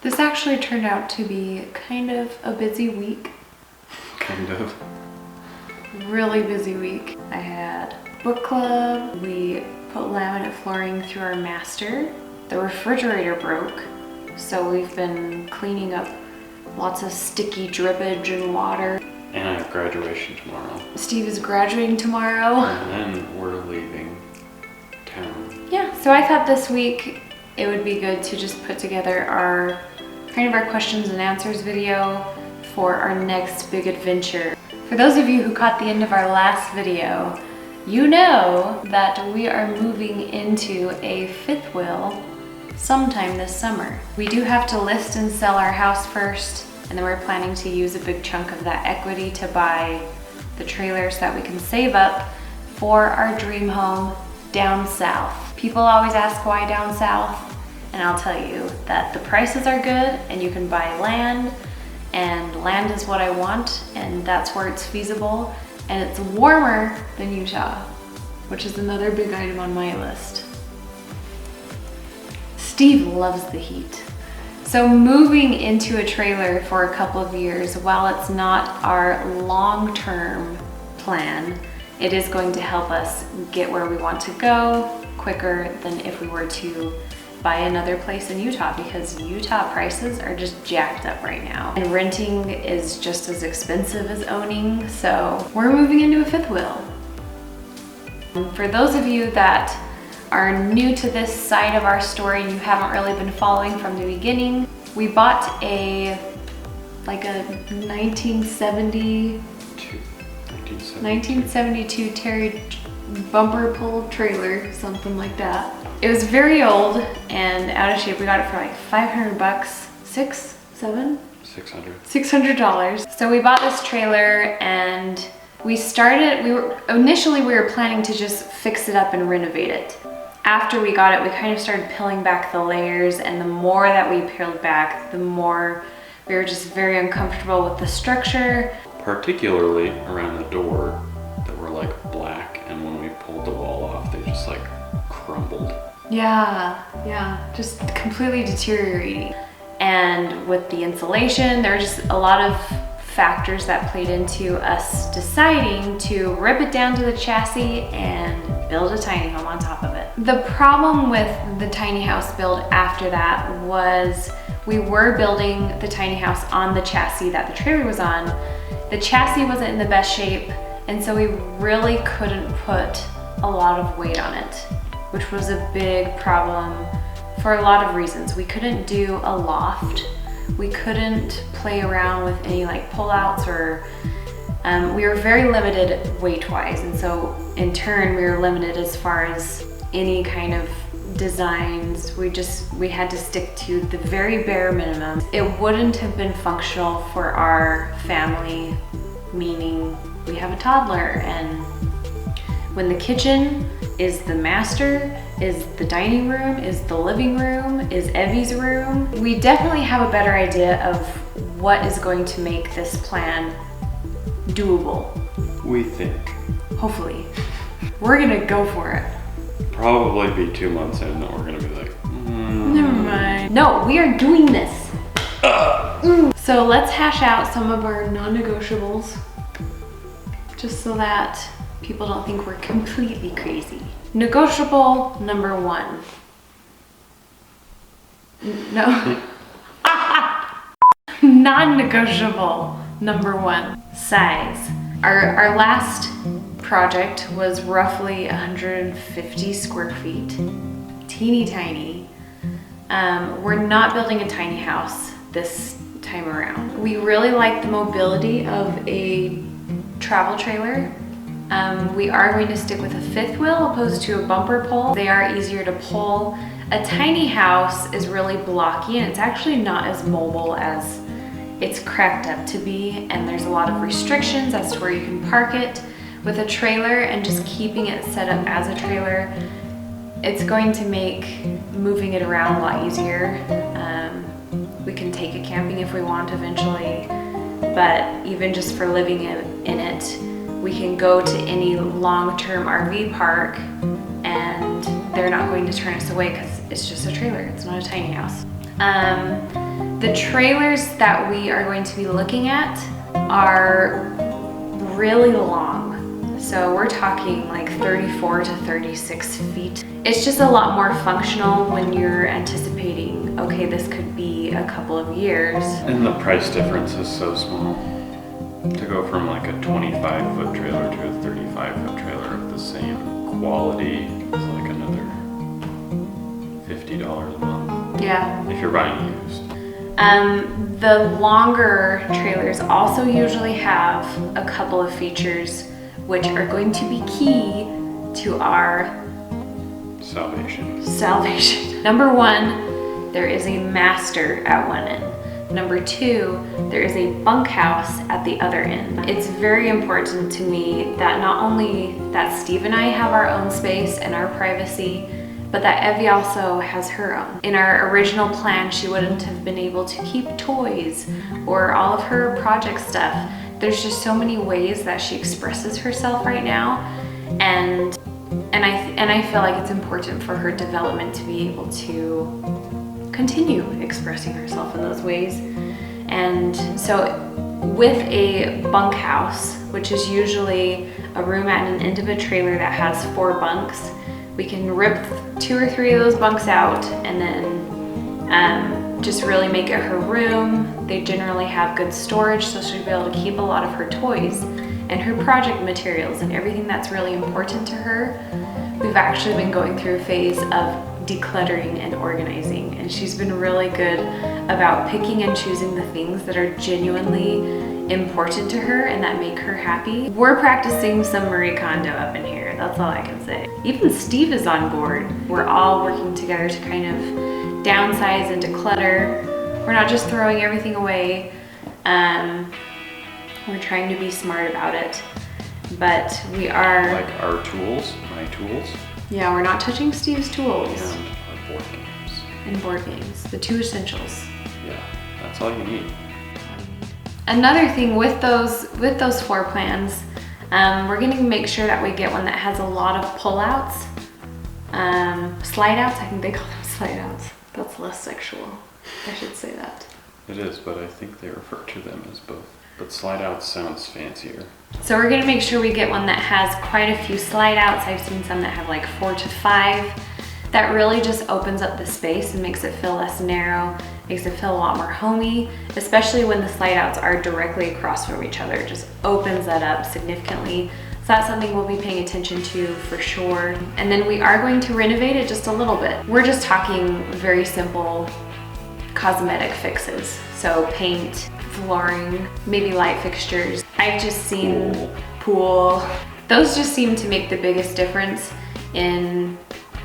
This actually turned out to be kind of a busy week. Kind of. Really busy week. I had book club, we put laminate flooring through our master. The refrigerator broke, so we've been cleaning up lots of sticky drippage and water. And I have graduation tomorrow. Steve is graduating tomorrow. And then we're leaving town. Yeah, so I thought this week it would be good to just put together our questions and answers video for our next big adventure. For those of you who caught the end of our last video, you know that we are moving into a fifth wheel sometime this summer. We do have to list and sell our house first, and then we're planning to use a big chunk of that equity to buy the trailer so that we can save up for our dream home down south. People always ask why down south, and I'll tell you that the prices are good and you can buy land, and land is what I want, and that's where it's feasible, and it's warmer than Utah, which is another big item on my list. Steve loves the heat. So moving into a trailer for a couple of years, while it's not our long-term plan, it is going to help us get where we want to go quicker than if we were to buy another place in Utah, because Utah prices are just jacked up right now. And renting is just as expensive as owning, so we're moving into a fifth wheel. For those of you that are new to this side of our story and you haven't really been following from the beginning, we bought a 1972 Terry bumper pull trailer, something like that. It was very old and out of shape. We got it for like $500, $600. So we bought this trailer and we were planning to just fix it up and renovate it. After we got it, we kind of started peeling back the layers, and the more that we peeled back, the more we were just very uncomfortable with the structure. Particularly around the door that were like black, and when we pulled the wall off, they just like crumbled. Yeah, just completely deteriorating. And with the insulation, there were just a lot of factors that played into us deciding to rip it down to the chassis and build a tiny home on top of it. The problem with the tiny house build after that was we were building the tiny house on the chassis that the trailer was on. The chassis wasn't in the best shape, and so we really couldn't put a lot of weight on it, which was a big problem for a lot of reasons. We couldn't do a loft. We couldn't play around with any like pullouts, or we were very limited weight-wise, and so in turn we were limited as far as any kind of designs. We had to stick to the very bare minimum. It wouldn't have been functional for our family, meaning we have a toddler, and when the kitchen is the master, is the dining room, is the living room, is Evie's room, we definitely have a better idea of what is going to make this plan doable. We think. Hopefully. We're gonna go for it. Probably be 2 months in that we're gonna be like, Never mind. No, we are doing this. So let's hash out some of our non-negotiables, just so that people don't think we're completely crazy. Negotiable number 1. No. Non-negotiable number 1. Size. Our last project was roughly 150 square feet. Teeny tiny. We're not building a tiny house this time around. We really like the mobility of a travel trailer. We are going to stick with a fifth wheel opposed to a bumper pull. They are easier to pull. A tiny house is really blocky, and it's actually not as mobile as it's cracked up to be, and there's a lot of restrictions as to where you can park it. With a trailer and just keeping it set up as a trailer, it's going to make moving it around a lot easier. We can take it camping if we want eventually, but even just for living in it, we can go to any long-term RV park and they're not going to turn us away because it's just a trailer, it's not a tiny house. The trailers that we are going to be looking at are really long. So we're talking like 34 to 36 feet. It's just a lot more functional when you're anticipating, okay, this could be a couple of years. And the price difference is so small. To go from like a 25-foot trailer to a 35-foot trailer of the same quality is like another $50 a month. Yeah. If you're buying used. The longer trailers also usually have a couple of features which are going to be key to our salvation. Number one, there is a master at one end. Number two, there is a bunkhouse at the other end. It's very important to me that not only that Steve and I have our own space and our privacy, but that Evie also has her own. In our original plan, she wouldn't have been able to keep toys or all of her project stuff. There's just so many ways that she expresses herself right now, and I feel like it's important for her development to be able to continue expressing herself in those ways. And so with a bunkhouse, which is usually a room at an end of a trailer that has 4 bunks, we can rip 2 or 3 of those bunks out and then just really make it her room. They generally have good storage, so she'll be able to keep a lot of her toys and her project materials and everything that's really important to her. We've actually been going through a phase of decluttering and organizing, and she's been really good about picking and choosing the things that are genuinely important to her and that make her happy. We're practicing some Marie Kondo up in here, that's all I can say. Even Steve is on board. We're all working together to kind of downsize and declutter. We're not just throwing everything away. We're trying to be smart about it, but we are... Like our tools, my tools. Yeah, we're not touching Steve's tools. And our board games. And board games, the 2 essentials. Yeah, that's all you need. Another thing with those floor plans, we're gonna make sure that we get one that has a lot of pull-outs, slide-outs. I think they call them slide-outs. That's less sexual. I should say that. It is, but I think they refer to them as both. But slide-outs sounds fancier. So we're gonna make sure we get one that has quite a few slide-outs. I've seen some that have like 4 to 5. That really just opens up the space and makes it feel less narrow, makes it feel a lot more homey, especially when the slide-outs are directly across from each other. It just opens that up significantly. So that's something we'll be paying attention to for sure. And then we are going to renovate it just a little bit. We're just talking very simple cosmetic fixes. So paint, flooring, maybe light fixtures. I've just seen pool. Those just seem to make the biggest difference in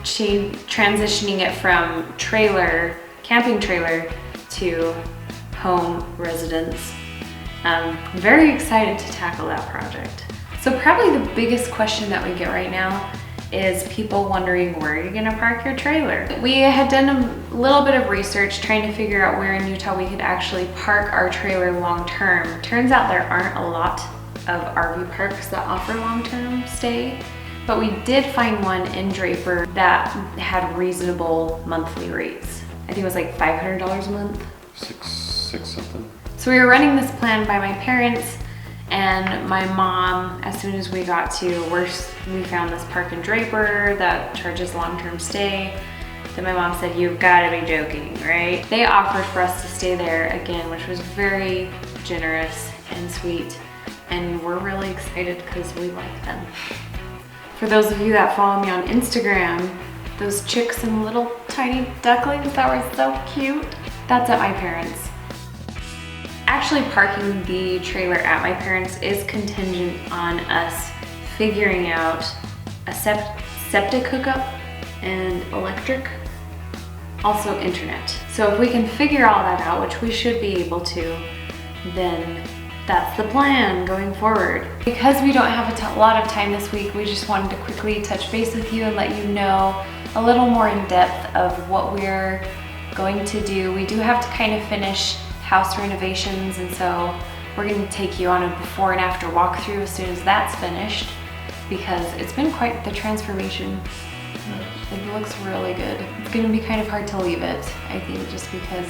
transitioning it from camping trailer to home residence. Very excited to tackle that project. So probably the biggest question that we get right now is people wondering, where are you gonna park your trailer? We had done a little bit of research trying to figure out where in Utah we could actually park our trailer long-term. Turns out there aren't a lot of RV parks that offer long-term stay, but we did find one in Draper that had reasonable monthly rates. I think it was like $500 a month. Six something. So we were running this plan by my parents and my mom. As soon as we got to we found this park in Draper that charges long-term stay. Then my mom said, "You've got to be joking, right?" They offered for us to stay there again, which was very generous and sweet. And we're really excited because we like them. For those of you that follow me on Instagram, those chicks and little tiny ducklings that were so cute, that's at my parents'. Actually, parking the trailer at my parents' is contingent on us figuring out a septic hookup and electric, also internet. So if we can figure all that out, which we should be able to, then that's the plan going forward. Because we don't have a lot of time this week, we just wanted to quickly touch base with you and let you know a little more in depth of what we're going to do. We do have to kind of finish house renovations, and so we're going to take you on a before and after walkthrough as soon as that's finished, because it's been quite the transformation. It looks really good. It's going to be kind of hard to leave it, I think, just because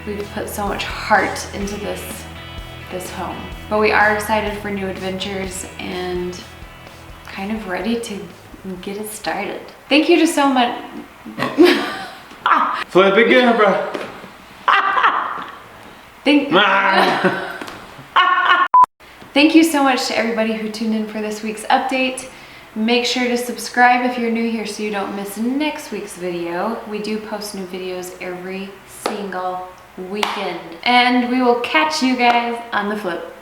we've put so much heart into this home. But we are excited for new adventures and kind of ready to get it started. Thank you to so much. Flip again, bro. Thank you so much to everybody who tuned in for this week's update. Make sure to subscribe if you're new here so you don't miss next week's video. We do post new videos every single weekend. And we will catch you guys on the flip.